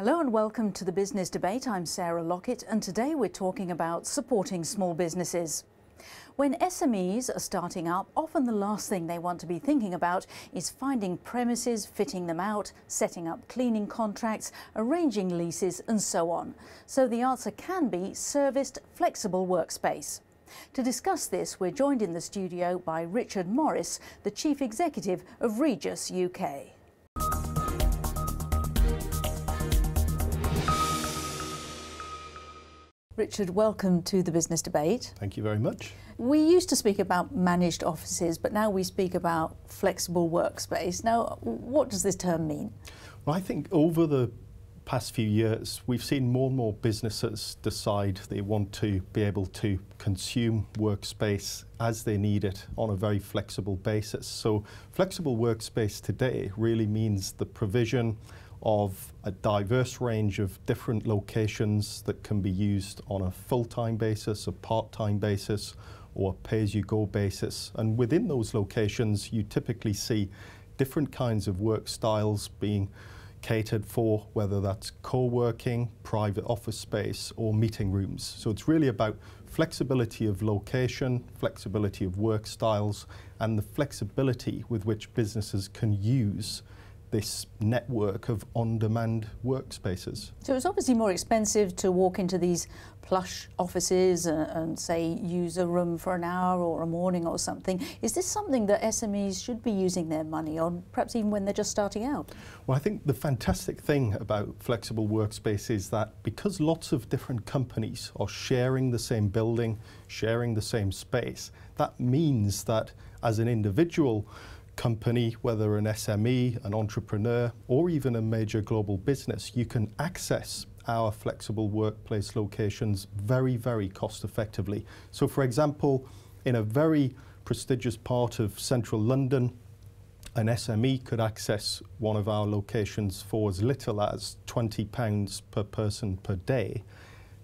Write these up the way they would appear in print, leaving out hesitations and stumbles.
Hello and welcome to the Business Debate. I'm Sarah Lockett and today we're talking about supporting small businesses. When SMEs are starting up, often the last thing they want to be thinking about is finding premises, fitting them out, setting up cleaning contracts, arranging leases and so on. So the answer can be serviced flexible workspace. To discuss this, we're joined in the studio by Richard Morris, the Chief Executive of Regus UK. Richard, welcome to the Business Debate. Thank you very much. We used to speak about managed offices, but now we speak about flexible workspace. Now, what does this term mean? Well, I think over the past few years, we've seen more and more businesses decide they want to be able to consume workspace as they need it on a very flexible basis. So flexible workspace today really means the provision of a diverse range of different locations that can be used on a full-time basis, a part-time basis, or a pay-as-you-go basis. And within those locations, you typically see different kinds of work styles being catered for, whether that's co-working, private office space, or meeting rooms. So it's really about flexibility of location, flexibility of work styles, and the flexibility with which businesses can use this network of on-demand workspaces. So it's obviously more expensive to walk into these plush offices and say use a room for an hour or a morning or something. Is this something that SMEs should be using their money on, perhaps even when they're just starting out? Well, I think the fantastic thing about flexible workspace is that because lots of different companies are sharing the same building, sharing the same space, that means that as an individual company, whether an SME, an entrepreneur, or even a major global business, you can access our flexible workplace locations very, very cost effectively. So for example, in a very prestigious part of central London, an SME could access one of our locations for as little as £20 per person per day,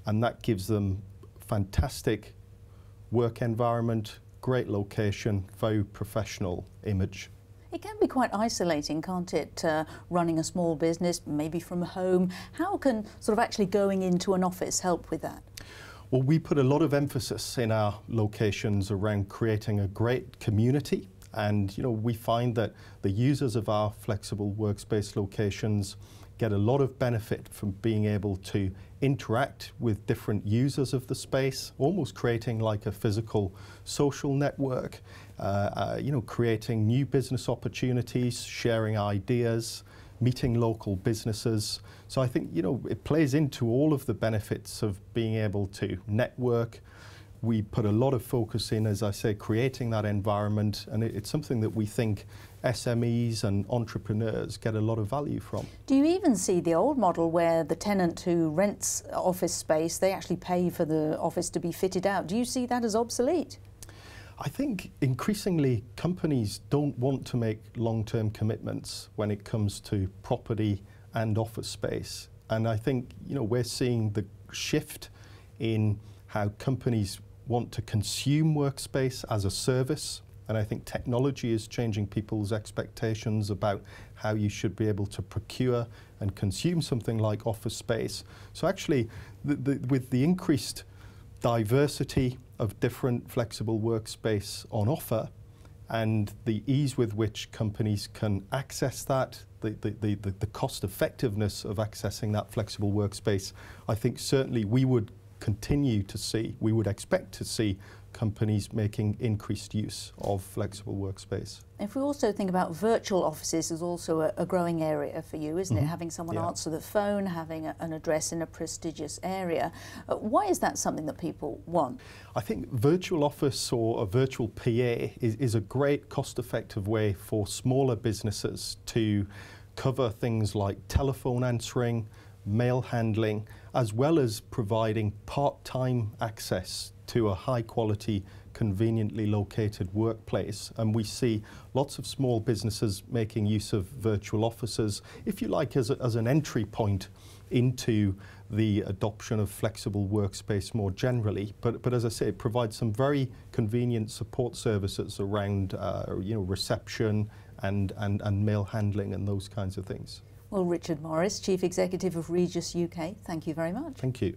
and that gives them fantastic work environment, great location, very professional image. It can be quite isolating, can't it, running a small business, maybe from home. How can sort of actually going into an office help with that? Well, we put a lot of emphasis in our locations around creating a great community. And, we find that the users of our flexible workspace locations get a lot of benefit from being able to interact with different users of the space, almost creating like a physical social network, creating new business opportunities, sharing ideas, meeting local businesses. So I think, it plays into all of the benefits of being able to network. We put a lot of focus in, as I say, creating that environment, and it's something that we think SMEs and entrepreneurs get a lot of value from. Do you even see the old model where the tenant who rents office space, they actually pay for the office to be fitted out? Do you see that as obsolete? I think increasingly companies don't want to make long-term commitments when it comes to property and office space. And I think, we're seeing the shift in how companies want to consume workspace as a service. And I think technology is changing people's expectations about how you should be able to procure and consume something like office space. So actually, with the increased diversity of different flexible workspace on offer and the ease with which companies can access that, the cost effectiveness of accessing that flexible workspace, I think certainly we would expect to see companies making increased use of flexible workspace. If we also think about virtual offices is also a growing area for you, isn't it? Having someone answer the phone, having an address in a prestigious area. Why is that something that people want? I think virtual office or a virtual PA is a great cost-effective way for smaller businesses to cover things like telephone answering, mail handling, as well as providing part-time access to a high-quality, conveniently located workplace. And we see lots of small businesses making use of virtual offices, if you like, as an entry point into the adoption of flexible workspace more generally. But as I say, it provides some very convenient support services around reception and mail handling and those kinds of things. Well, Richard Morris, Chief Executive of Regus UK, thank you very much. Thank you.